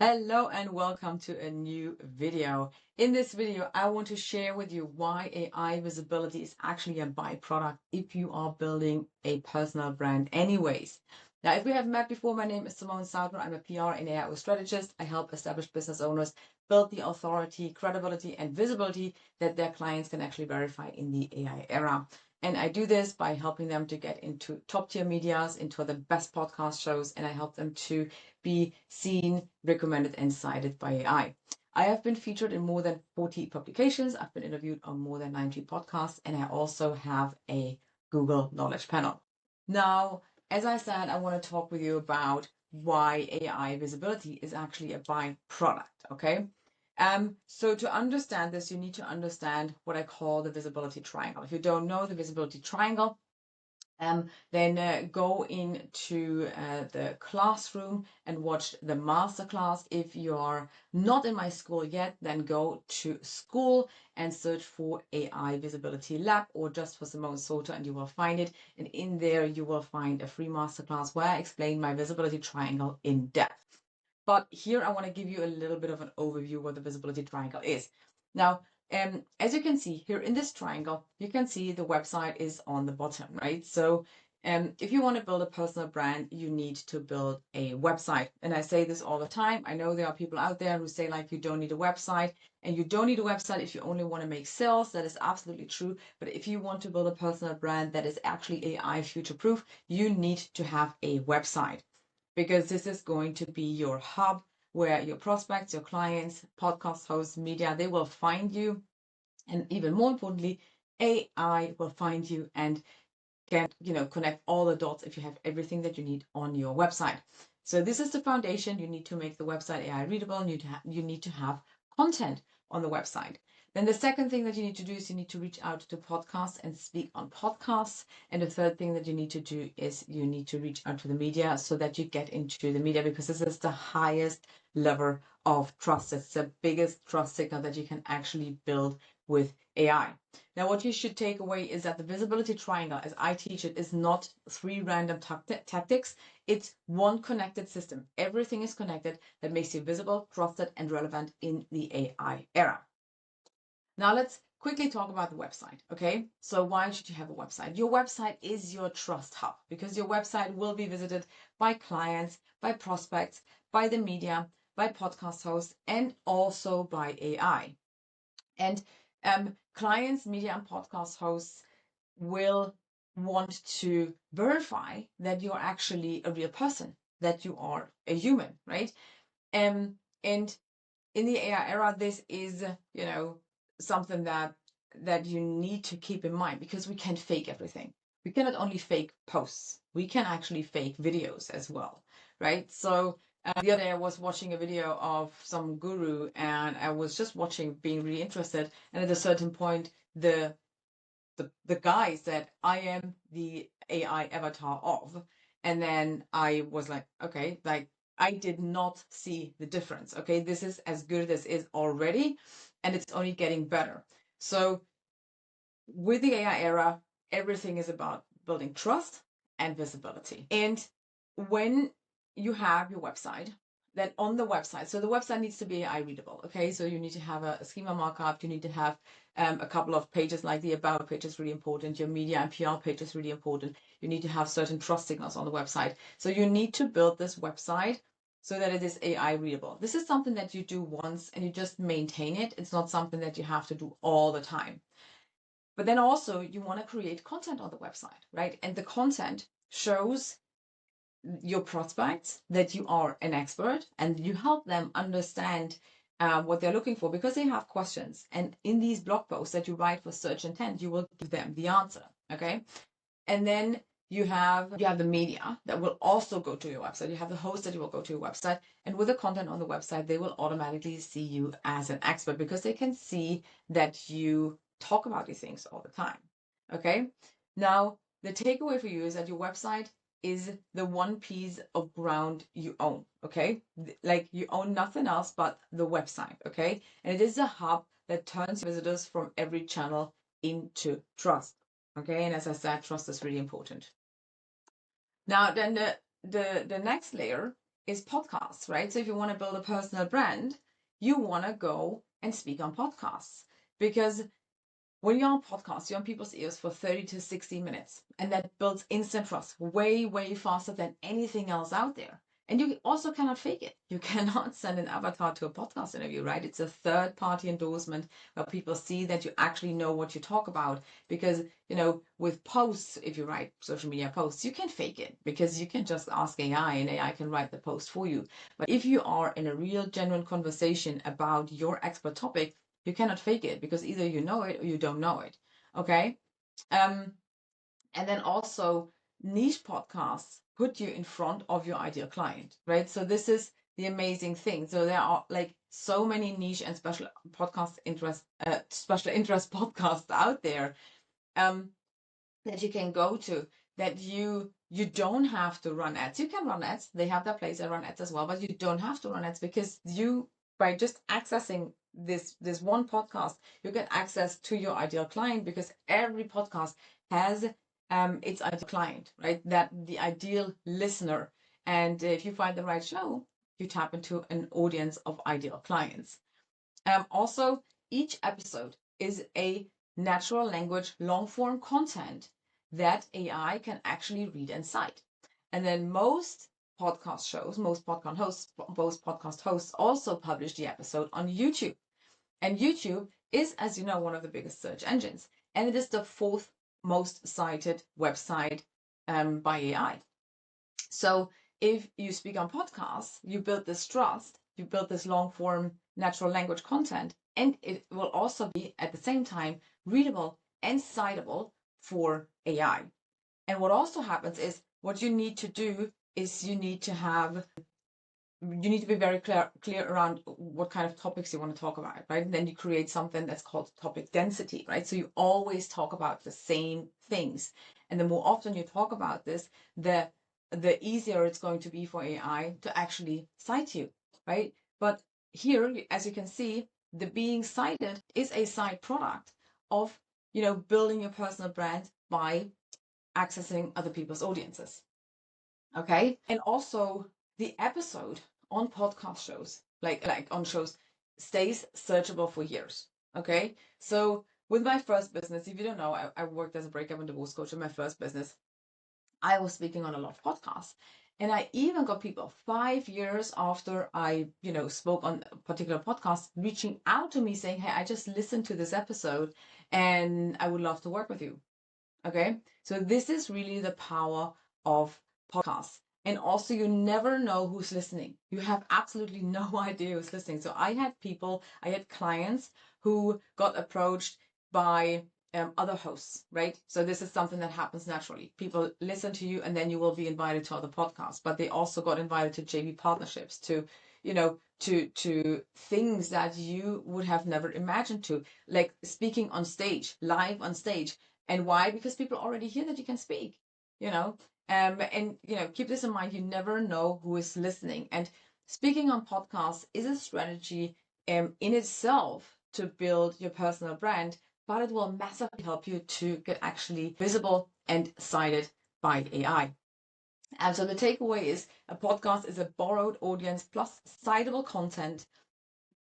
Hello and welcome to a new video. In this video, I want to share with you why AI visibility is actually a byproduct if you are building a personal brand anyways. Now, if we have met before, my name is Simone Sauter. I'm a PR and AI strategist. I help established business owners build the authority, credibility, and visibility that their clients can actually verify in the AI era. And I do this by helping them to get into top tier medias, into the best podcast shows, and I help them to be seen, recommended, and cited by AI. I have been featured in more than 40 publications. I've been interviewed on more than 90 podcasts, and I also have a Google Knowledge Panel. Now, as I said, I want to talk with you about why AI visibility is actually a byproduct, okay? So to understand this, you need to understand what I call the visibility triangle. If you don't know the visibility triangle, then go into the classroom and watch the masterclass. If you're not in my school yet, then go to Skool and search for AI Visibility Lab or just for Simone Sauter and you will find it. And in there, you will find a free masterclass where I explain my visibility triangle in depth. But here I want to give you a little bit of an overview what the visibility triangle is. Now, as you can see here in this triangle, you can see the website is on the bottom, right? So if you want to build a personal brand, you need to build a website. And I say this all the time. I know there are people out there who say like you don't need a website, and you don't need a website if you only want to make sales. That is absolutely true. But if you want to build a personal brand that is actually AI future proof, you need to have a website, because this is going to be your hub where your prospects, your clients, podcast hosts, media, they will find you. And even more importantly, AI will find you and can, connect all the dots if you have everything that you need on your website. So this is the foundation. You need to make the website AI readable, and you need to have content on the website. Then the second thing that you need to do is you need to reach out to podcasts and speak on podcasts. And the third thing that you need to do is you need to reach out to the media so that you get into the media, because this is the highest level of trust. It's the biggest trust signal that you can actually build with AI. Now, what you should take away is that the visibility triangle, as I teach it, is not three random tactics. It's one connected system. Everything is connected that makes you visible, trusted, and relevant in the AI era. Now, let's quickly talk about the website, okay? So why should you have a website? Your website is your trust hub, because your website will be visited by clients, by prospects, by the media, by podcast hosts, and also by AI. And clients, media, and podcast hosts will want to verify that you're actually a real person, that you are a human, right? And in the AI era, this is, something that you need to keep in mind, because we can't fake everything. We cannot only fake posts, we can actually fake videos as well, right? So the other day I was watching a video of some guru, and I was just watching, being really interested. And at a certain point, the guy said, "I am the AI avatar of," and then I was like, okay, like I did not see the difference. Okay, this is as good as is already, and it's only getting better. So with the AI era, everything is about building trust and visibility. And when you have your website, then on the website, so the website needs to be AI readable. Okay, so you need to have a schema markup, you need to have a couple of pages, like the about page is really important, your media and PR page is really important. You need to have certain trust signals on the website. So you need to build this website so that it is AI readable. This is something that you do once and you just maintain it. It's not something that you have to do all the time. But then also you want to create content on the website, right? And the content shows your prospects that you are an expert, and you help them understand what they're looking for, because they have questions. And in these blog posts that you write for search intent, you will give them the answer. Okay. And then you have the media that will also go to your website. You have the host that you will go to your website, and with the content on the website, they will automatically see you as an expert, because they can see that you talk about these things all the time. Okay. Now, the takeaway for you is that your website is the one piece of ground you own. Okay. Like you own nothing else but the website. Okay. And it is a hub that turns visitors from every channel into trust. Okay. And as I said, trust is really important. Now, then the next layer is podcasts, right? So if you want to build a personal brand, you want to go and speak on podcasts, because when you're on podcasts, you're on people's ears for 30 to 60 minutes, and that builds instant trust way, way faster than anything else out there. And you also cannot fake it. You cannot send an avatar to a podcast interview, right? It's a third party endorsement where people see that you actually know what you talk about. Because, with posts, if you write social media posts, you can fake it because you can just ask AI and AI can write the post for you. But if you are in a real, genuine conversation about your expert topic, you cannot fake it, because either you know it or you don't know it. Okay. And then also, niche podcasts put you in front of your ideal client, right? So this is the amazing thing. So there are like so many niche and special interest podcasts out there, that you can go to, that you don't have to run ads. You can run ads. They have their place. I run ads as well, but you don't have to run ads, because by just accessing this one podcast, you get access to your ideal client, because every podcast has its ideal client, right? That the ideal listener. And if you find the right show, you tap into an audience of ideal clients. Also, each episode is a natural language long form content that AI can actually read and cite. And then most podcast hosts also publish the episode on YouTube. And YouTube is, as you know, one of the biggest search engines. And it is the fourth most cited website by AI. So if you speak on podcasts, you build this trust, you build this long form natural language content, and it will also be at the same time readable and citable for AI. And what also happens is, what you need to do is you need to be very clear around what kind of topics you want to talk about, right? And then you create something that's called topic density, right? So you always talk about the same things. And the more often you talk about this, the easier it's going to be for AI to actually cite you, right? But here, as you can see, the being cited is a side product of, building your personal brand by accessing other people's audiences. Okay. And also, the episode on podcast shows, like on shows, stays searchable for years. Okay. So with my first business, if you don't know, I worked as a breakup and divorce coach in my first business. I was speaking on a lot of podcasts. And I even got people 5 years after I, spoke on a particular podcast, reaching out to me saying, "Hey, I just listened to this episode and I would love to work with you." Okay. So this is really the power of podcasts. And also, you never know who's listening. You have absolutely no idea who's listening. So I had clients who got approached by other hosts, right? So this is something that happens naturally. People listen to you and then you will be invited to other podcasts, but they also got invited to JV partnerships, to, to things that you would have never imagined, to like speaking on stage, live on stage. And why? Because people already hear that you can speak, and keep this in mind. You never know who is listening. And speaking on podcasts is a strategy in itself to build your personal brand, but it will massively help you to get actually visible and cited by AI. And so the takeaway is, a podcast is a borrowed audience plus citable content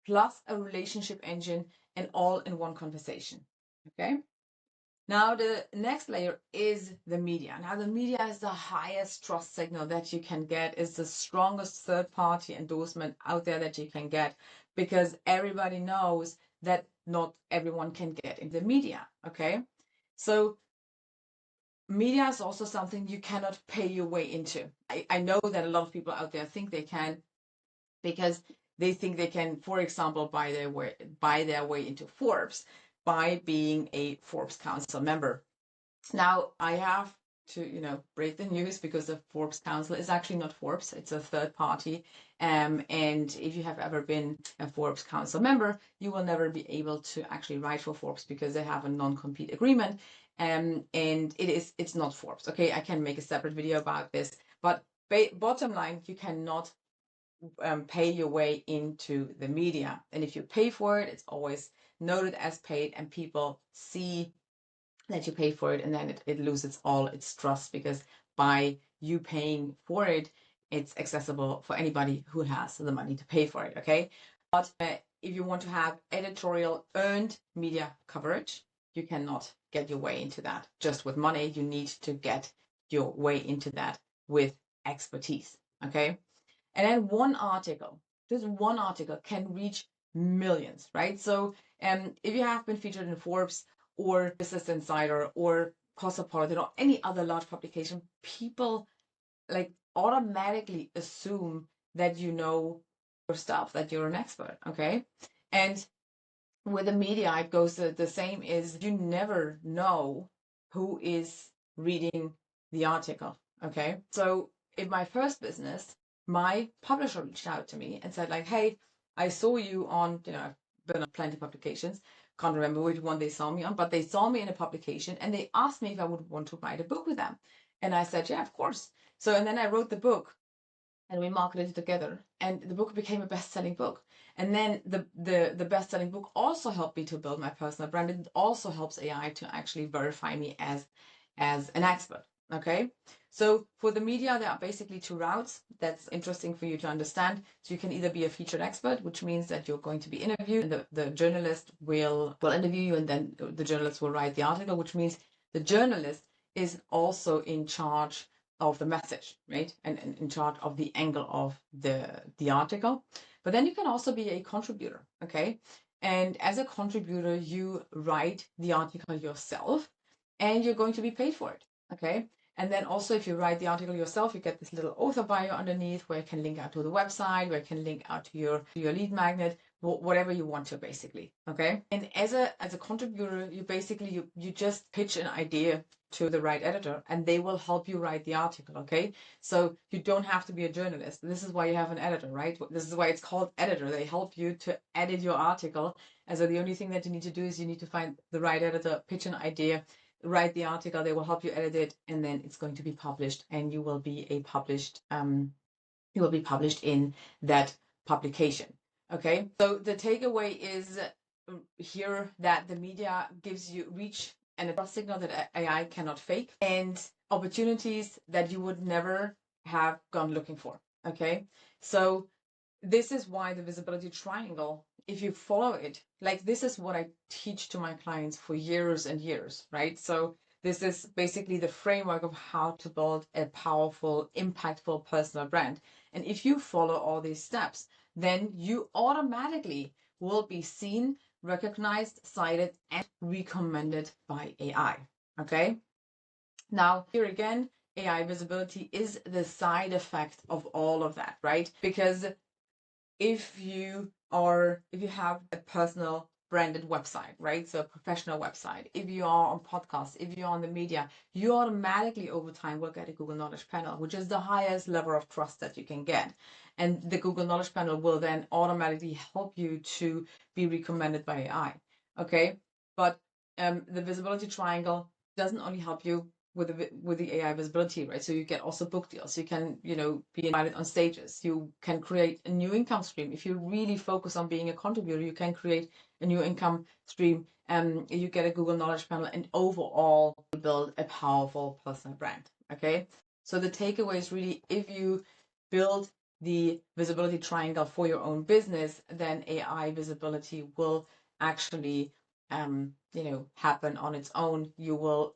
plus a relationship engine, and all in one conversation. Okay. Now, the next layer is the media. Now, the media is the highest trust signal that you can get, is the strongest third-party endorsement out there that you can get, because everybody knows that not everyone can get in the media, okay? So media is also something you cannot pay your way into. I know that a lot of people out there think they can, because they think they can, for example, buy their way into Forbes by being a Forbes Council member. Now, I have to, break the news, because the Forbes Council is actually not Forbes. It's a third party. And if you have ever been a Forbes Council member, you will never be able to actually write for Forbes, because they have a non-compete agreement. And it's not Forbes. Okay, I can make a separate video about this. But bottom line, you cannot pay your way into the media. And if you pay for it, it's always noted as paid, and people see that you pay for it, and then it loses all its trust, because by you paying for it, it's accessible for anybody who has the money to pay for it, okay? But if you want to have editorial earned media coverage, you cannot get your way into that just with money. You need to get your way into that with expertise, okay? And then this one article can reach millions, right? So if you have been featured in Forbes or Business Insider or Cosmopolitan or any other large publication, people like automatically assume that you know your stuff, that you're an expert, okay? And with the media, it goes the same, is you never know who is reading the article, okay? So in my first business, my publisher reached out to me and said like, hey, I saw you on, I've been on plenty of publications, can't remember which one they saw me on, but they saw me in a publication and they asked me if I would want to write a book with them. And I said, yeah, of course. So, and then I wrote the book and we marketed it together, and the book became a best-selling book. And then the best-selling book also helped me to build my personal brand. It also helps AI to actually verify me as an expert. Okay, so for the media, there are basically two routes. That's interesting for you to understand. So you can either be a featured expert, which means that you're going to be interviewed, and the journalist will interview you, and then the journalist will write the article, which means the journalist is also in charge of the message, right? And in charge of the angle of the article. But then you can also be a contributor, okay? And as a contributor, you write the article yourself and you're going to be paid for it, okay? And then also if you write the article yourself, you get this little author bio underneath where you can link out to the website, where you can link out to your lead magnet, whatever you want to, basically, okay? And as a contributor, you basically you just pitch an idea to the right editor and they will help you write the article, okay? So you don't have to be a journalist. This is why you have an editor, right? This is why it's called editor. They help you to edit your article. And so the only thing that you need to do is you need to find the right editor, pitch an idea, write the article, they will help you edit it, and then it's going to be published, and you will be published in that publication. Okay, so the takeaway is here that the media gives you reach and a trust signal that AI cannot fake, and opportunities that you would never have gone looking for. Okay, so this is why the visibility triangle, if you follow it, like this is what I teach to my clients for years and years, right? So this is basically the framework of how to build a powerful, impactful personal brand. And if you follow all these steps, then you automatically will be seen, recognized, cited, and recommended by AI. Okay. Now, here again, AI visibility is the side effect of all of that, right? Because if you have a personal branded website, right? So a professional website, if you are on podcasts, if you're on the media, you automatically over time will get a Google Knowledge Panel, which is the highest level of trust that you can get. And the Google Knowledge Panel will then automatically help you to be recommended by AI. Okay. But the visibility triangle doesn't only help you with the AI visibility, right? So you get also book deals. You can, be invited on stages. You can create a new income stream. If you really focus on being a contributor, you can create a new income stream. You get a Google Knowledge Panel, and overall build a powerful personal brand. Okay. So the takeaway is really, if you build the visibility triangle for your own business, then AI visibility will actually happen on its own. You will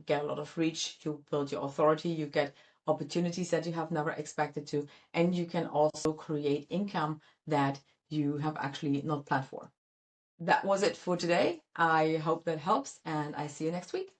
get a lot of reach, you build your authority, you get opportunities that you have never expected to, and you can also create income that you have actually not planned for. That was it for today. I hope that helps, and I see you next week.